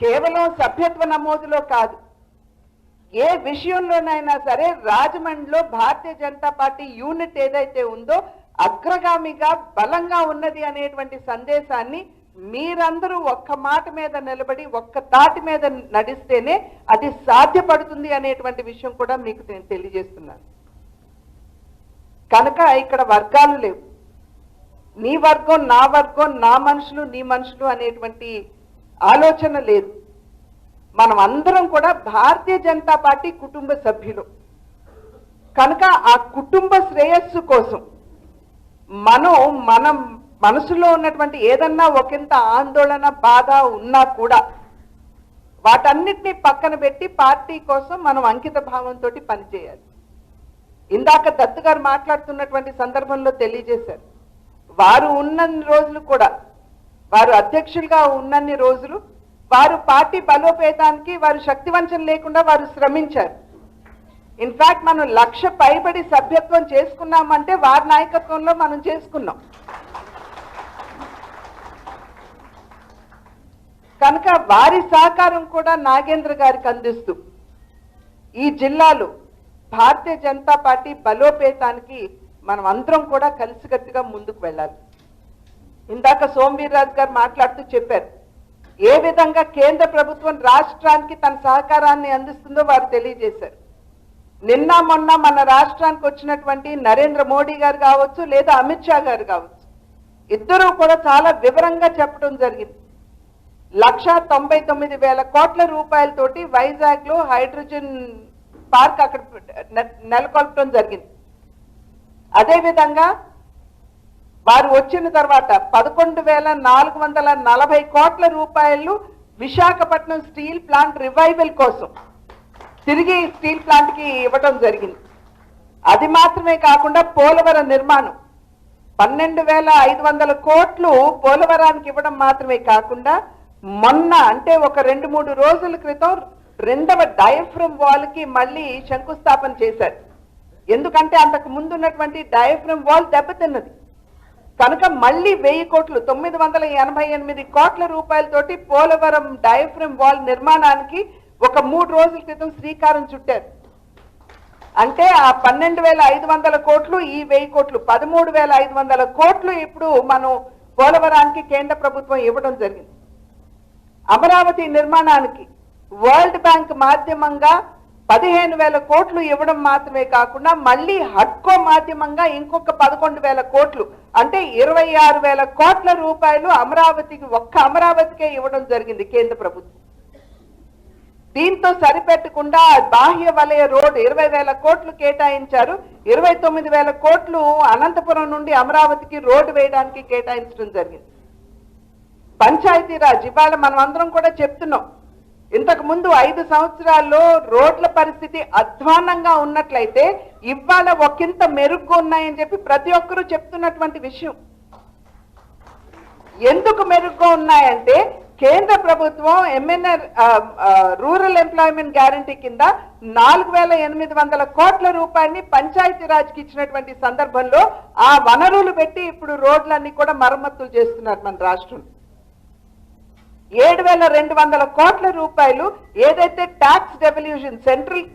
కేవలం సభ్యత్వ నమోదులో కాదు, ఏ విషయంలోనైనా సరే రాజమండ్రిలో భారతీయ జనతా పార్టీ యూనిట్ ఏదైతే ఉందో అగ్రగామిగా బలంగా ఉన్నది అనేటువంటి సందేశాన్ని మీరందరూ ఒక్క మాట మీద నిలబడి ఒక్క తాటి మీద నడిస్తేనే అది సాధ్యపడుతుంది అనేటువంటి విషయం కూడా మీకు నేను తెలియజేస్తున్నాను. కనుక ఇక్కడ వర్గాలు లేవు, నీ వర్గం నా వర్గం, నా మనుషులు నీ మనుషులు అనేటువంటి ఆలోచన లేదు. మనం అందరం కూడా భారతీయ జనతా పార్టీ కుటుంబ సభ్యులు. కనుక ఆ కుటుంబ శ్రేయస్సు కోసం మనం మనసులో ఉన్నటువంటి ఏదన్నా ఒకంత ఆందోళన బాధ ఉన్నా కూడా వాటన్నిటినీ పక్కన పెట్టి పార్టీ కోసం మనం అంకిత భావంతో పనిచేయాలి. ఇందాక దత్తు గారు మాట్లాడుతున్నటువంటి సందర్భంలో తెలియజేశారు, వారు ఉన్నన్ని రోజులు కూడా, వారు అధ్యక్షులుగా ఉన్నన్ని రోజులు వారు పార్టీ బలోపేతానికి వారు శక్తివంచన లేకుండా వారు శ్రమించారు. ఇన్ఫాక్ట్ మనం 1,00,000 పైబడి సభ్యత్వం చేసుకున్నామంటే వారి నాయకత్వంలో మనం చేసుకున్నాం. కనుక వారి సహకారం కూడా నాగేంద్ర గారికి అందిస్తూ ఈ జిల్లాలో భారతీయ జనతా పార్టీ బలోపేతానికి మనం అందరం కూడా కలిసికట్టుగా ముందుకు వెళ్ళాలి. ఇందాక సోమవీర్రాజు గారు మాట్లాడుతూ చెప్పారు, ఏ విధంగా కేంద్ర ప్రభుత్వం రాష్ట్రానికి తన సహకారాన్ని అందిస్తుందో వారు తెలియజేశారు. నిన్న మొన్న మన రాష్ట్రానికి వచ్చినటువంటి నరేంద్ర మోడీ గారు కావచ్చు లేదా అమిత్ షా గారు కావచ్చు, ఇద్దరూ కూడా చాలా వివరంగా చెప్పడం జరిగింది. 1,99,000 కోట్ల రూపాయలతోటి వైజాగ్ లో హైడ్రోజన్ పార్క్ అక్కడ నెలకొల్పడం జరిగింది. అదేవిధంగా వారు వచ్చిన తర్వాత 11,440 కోట్ల రూపాయలు విశాఖపట్నం స్టీల్ ప్లాంట్ రివైవల్ కోసం తిరిగి స్టీల్ ప్లాంట్ కి ఇవ్వడం జరిగింది. అది మాత్రమే కాకుండా పోలవరం నిర్మాణం 12,500 కోట్లు పోలవరానికి ఇవ్వడం మాత్రమే కాకుండా మొన్న అంటే ఒక 2-3 రోజుల క్రితం 2వ డయాఫ్రమ్ వాల్ కి మళ్ళీ శంకుస్థాపన చేశారు. ఎందుకంటే అంతకు ముందు ఉన్నటువంటి డయాఫ్రమ్ వాల్ దెబ్బతిన్నది. కనుక మళ్ళీ 1000 కోట్లు 988 కోట్ల రూపాయలతోటి పోలవరం డయాఫ్రమ్ వాల్ నిర్మాణానికి ఒక 3 రోజుల క్రితం శ్రీకారం చుట్టారు. అంటే ఆ 12,500 కోట్లు ఈ 1000 కోట్లు 13,500 కోట్లు ఇప్పుడు మనం పోలవరానికి కేంద్ర ప్రభుత్వం ఇవ్వడం జరిగింది. అమరావతి నిర్మాణానికి వరల్డ్ బ్యాంక్ మాధ్యమంగా 15,000 కోట్లు ఇవ్వడం మాత్రమే కాకుండా మళ్ళీ హడ్కో మాధ్యమంగా ఇంకొక 11,000 కోట్లు అంటే 26,000 కోట్ల రూపాయలు అమరావతికి, ఒక్క అమరావతికే ఇవ్వడం జరిగింది కేంద్ర ప్రభుత్వం. దీంతో సరిపెట్టకుండా బాహ్య వలయ రోడ్ 20,000 కోట్లు కేటాయించారు. 29,000 కోట్లు అనంతపురం నుండి అమరావతికి రోడ్డు వేయడానికి కేటాయించడం జరిగింది. పంచాయతీరాజ్ ఇవాళ మనం అందరం కూడా చెప్తున్నాం, ఇంతకు ముందు 5 సంవత్సరాల్లో రోడ్ల పరిస్థితి అధ్వాన్నంగా ఉన్నట్లయితే ఇవాళ ఒకంత మెరుగ్గా ఉన్నాయని చెప్పి ప్రతి ఒక్కరూ చెప్తున్నటువంటి విషయం. ఎందుకు మెరుగ్గా ఉన్నాయంటే కేంద్ర ప్రభుత్వం ఎంఎన్ఆర్ రూరల్ ఎంప్లాయ్మెంట్ గ్యారంటీ కింద 4,800 కోట్ల రూపాయలని పంచాయతీరాజ్కి ఇచ్చినటువంటి సందర్భంలో ఆ వనరులు పెట్టి ఇప్పుడు రోడ్లన్నీ కూడా మరమ్మతులు చేస్తున్నారు మన రాష్ట్రంలో. 7,200 కోట్ల రూపాయలు ఏదైతే ట్యాక్స్ డెవల్యూషన్ సెంట్రల్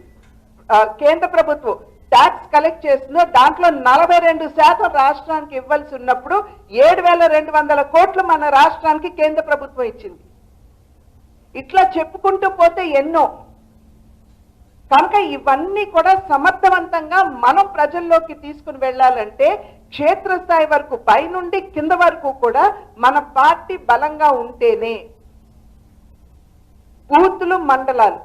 కేంద్ర ప్రభుత్వం ట్యాక్స్ కలెక్ట్ చేస్తుందో దాంట్లో 42% రాష్ట్రానికి ఇవ్వాల్సి ఉన్నప్పుడు 7,200 కోట్లు మన రాష్ట్రానికి కేంద్ర ప్రభుత్వం ఇచ్చింది. ఇట్లా చెప్పుకుంటూ పోతే ఎన్నో. కనుక ఇవన్నీ కూడా సమర్థవంతంగా మనం ప్రజల్లోకి తీసుకుని వెళ్ళాలంటే క్షేత్రస్థాయి వరకు పైనుండి కింద వరకు కూడా మన పార్టీ బలంగా ఉంటేనే, బూతులు మండలాలు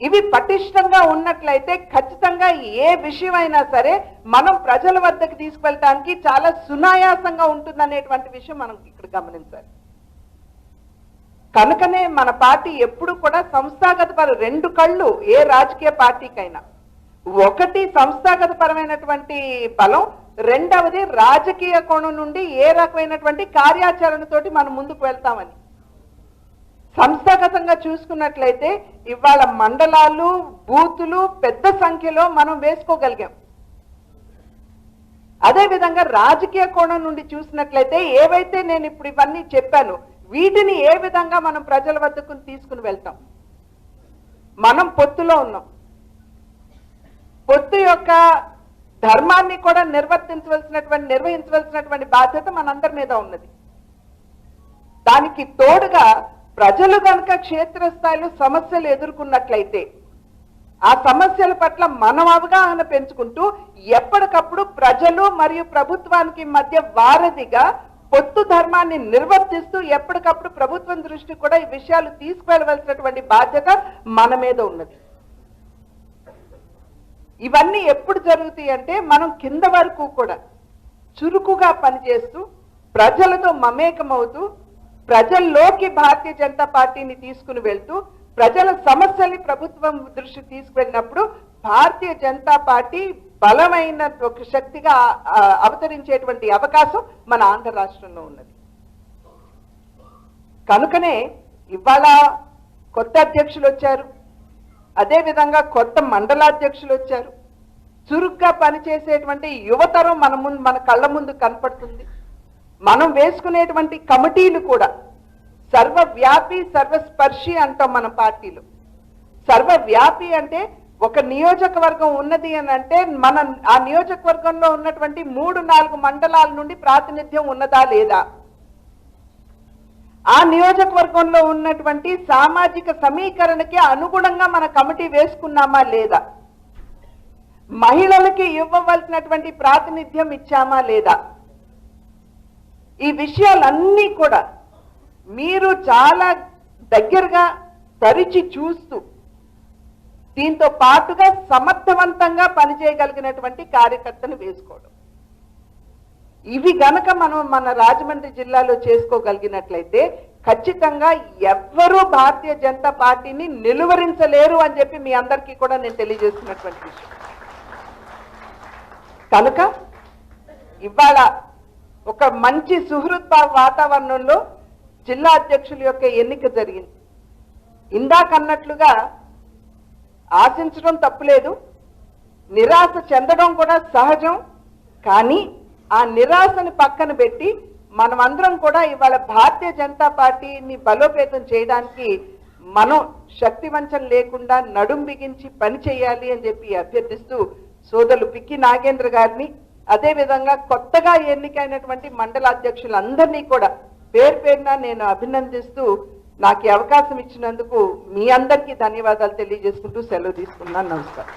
ఇవి పటిష్టంగా ఉన్నట్లయితే ఖచ్చితంగా ఏ విషయమైనా సరే మనం ప్రజల వద్దకు తీసుకెళ్ళటానికి చాలా సునాయాసంగా ఉంటుందనేటువంటి విషయం మనం ఇక్కడ గమనించాలి. కనుకనే మన పార్టీ ఎప్పుడు కూడా సంస్థాగత పర 2 కళ్ళు ఏ రాజకీయ పార్టీకైనా, ఒకటి సంస్థాగత పరమైనటువంటి బలం, రెండవది రాజకీయ కోణం నుండి ఏ రకమైనటువంటి కార్యాచరణతోటి మనం ముందుకు వెళ్తామని. సంస్థాగతంగా చూసుకున్నట్లయితే ఇవాళ మండలాలు బూతులు పెద్ద సంఖ్యలో మనం వేసుకోగలిగాం. అదేవిధంగా రాజకీయ కోణం నుండి చూసినట్లయితే ఏవైతే నేను ఇప్పుడు ఇవన్నీ చెప్పాను వీటిని ఏ విధంగా మనం ప్రజల వద్దకు తీసుకుని వెళ్తాం? మనం పొత్తులో ఉన్నాం. పొత్తు యొక్క ధర్మాన్ని కూడా నిర్వహించవలసినటువంటి బాధ్యత మనందరి మీద ఉన్నది. దానికి తోడుగా ప్రజలు కనుక క్షేత్రస్థాయిలో సమస్యలు ఎదుర్కొన్నట్లయితే ఆ సమస్యల పట్ల మనం అవగాహన పెంచుకుంటూ ఎప్పటికప్పుడు ప్రజలు మరియు ప్రభుత్వానికి మధ్య వారధిగా పొత్తు ధర్మాన్ని నిర్వర్తిస్తూ ఎప్పటికప్పుడు ప్రభుత్వం దృష్టి కూడా ఈ విషయాలు తీసుకువెళ్ళవలసినటువంటి బాధ్యత మన మీద ఉన్నది. ఇవన్నీ ఎప్పుడు జరుగుతాయి అంటే మనం కింద వరకు కూడా చురుకుగా పనిచేస్తూ ప్రజలతో మమేకమవుతూ ప్రజల్లోకి భారతీయ జనతా పార్టీని తీసుకుని వెళ్తూ ప్రజల సమస్యల్ని ప్రభుత్వం దృష్టి తీసుకువెళ్ళినప్పుడు భారతీయ జనతా పార్టీ బలమైన ఒక శక్తిగా అవతరించేటువంటి అవకాశం మన ఆంధ్ర రాష్ట్రంలో ఉన్నది. కనుకనే ఇవాళ కొత్త అధ్యక్షులు వచ్చారు, అదేవిధంగా కొత్త మండలాధ్యక్షులు వచ్చారు. చురుగ్గా పనిచేసేటువంటి యువతరం మన కళ్ళ ముందు కనపడుతుంది. మనం వేసుకునేటువంటి కమిటీలు కూడా సర్వవ్యాపి సర్వస్పర్శి అంటాం మన పార్టీలో. సర్వవ్యాపి అంటే ఒక నియోజకవర్గం ఉన్నది అని అంటే మన ఆ నియోజకవర్గంలో ఉన్నటువంటి 3-4 మండలాల నుండి ప్రాతినిధ్యం ఉన్నదా లేదా, ఆ నియోజకవర్గంలో ఉన్నటువంటి సామాజిక సమీకరణకి అనుగుణంగా మన కమిటీ వేసుకున్నామా లేదా, మహిళలకి ఇవ్వవలసినటువంటి ప్రాతినిధ్యం ఇచ్చామా లేదా, ఈ విషయాలన్నీ కూడా మీరు చాలా దగ్గరగా తరిచి చూస్తూ దీంతో పాటుగా సమర్థవంతంగా పనిచేయగలిగినటువంటి కార్యకర్తను వేసుకోవడం, ఇవి గనక మనం మన రాజమండ్రి జిల్లాలో చేసుకోగలిగినట్లయితే ఖచ్చితంగా ఎవ్వరూ భారతీయ జనతా పార్టీని నిలువరించలేరు అని చెప్పి మీ అందరికీ కూడా నేను తెలియజేస్తున్నటువంటి విషయం. కనుక ఇవాళ ఒక మంచి సుహృద్భావ వాతావరణంలో జిల్లా అధ్యక్షుల యొక్క ఎన్నిక జరిగింది. ఇందాకన్నట్లుగా ఆశించడం తప్పులేదు, నిరాశ చెందడం కూడా సహజం. కానీ ఆ నిరాశని పక్కన పెట్టి మనమందరం కూడా ఇవాళ భారతీయ జనతా పార్టీని బలోపేతం చేయడానికి మనం శక్తి వంచన లేకుండా నడుం బిగించి పని చేయాలి అని చెప్పి అభ్యర్థిస్తూ సోదరులు పిక్కి నాగేంద్ర గారిని, అదేవిధంగా కొత్తగా ఎన్నికైనటువంటి మండలాధ్యక్షులందరినీ కూడా పేరు పేరున నేను అభినందిస్తూ నాకు అవకాశం ఇచ్చినందుకు మీ అందరికీ ధన్యవాదాలు తెలియజేసుకుంటూ సెలవు తీసుకున్నాను. నమస్కారం.